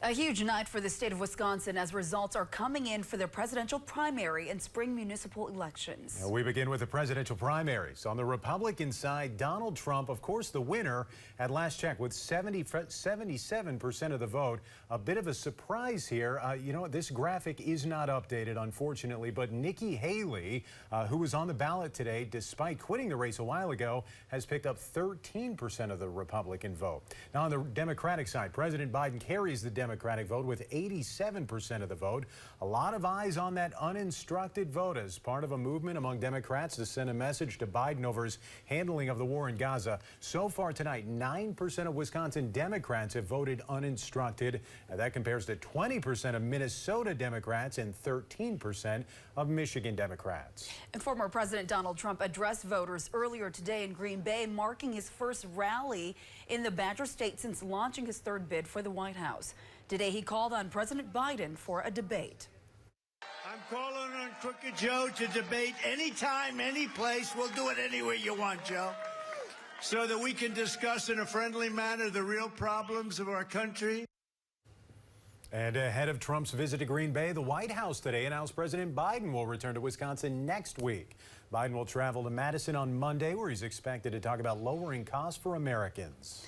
A huge night for the state of Wisconsin as results are coming in for the presidential primary and spring municipal elections. We begin with the presidential primaries. On the Republican side, Donald Trump, of course, the winner at last check with 77% of the vote. A bit of a surprise here. This graphic is not updated, unfortunately, but Nikki Haley, who was on the ballot today, despite quitting the race a while ago, has picked up 13% of the Republican vote. Now, on the Democratic side, President Biden carries the Democratic vote with 87% of the vote. A lot of eyes on that uninstructed vote as part of a movement among Democrats to send a message to Biden over his handling of the war in Gaza. So far tonight, 9% of Wisconsin Democrats have voted uninstructed. That compares to 20% of Minnesota Democrats and 13% of Michigan Democrats. And former President Donald Trump addressed voters earlier today in Green Bay, marking his first rally in the Badger State since launching his third bid for the White House. Today, he called on President Biden for a debate. I'm calling on Crooked Joe to debate anytime, any place. We'll do it anywhere you want, Joe, so that we can discuss in a friendly manner the real problems of our country. And ahead of Trump's visit to Green Bay, the White House today announced President Biden will return to Wisconsin next week. Biden will travel to Madison on Monday, where he's expected to talk about lowering costs for Americans.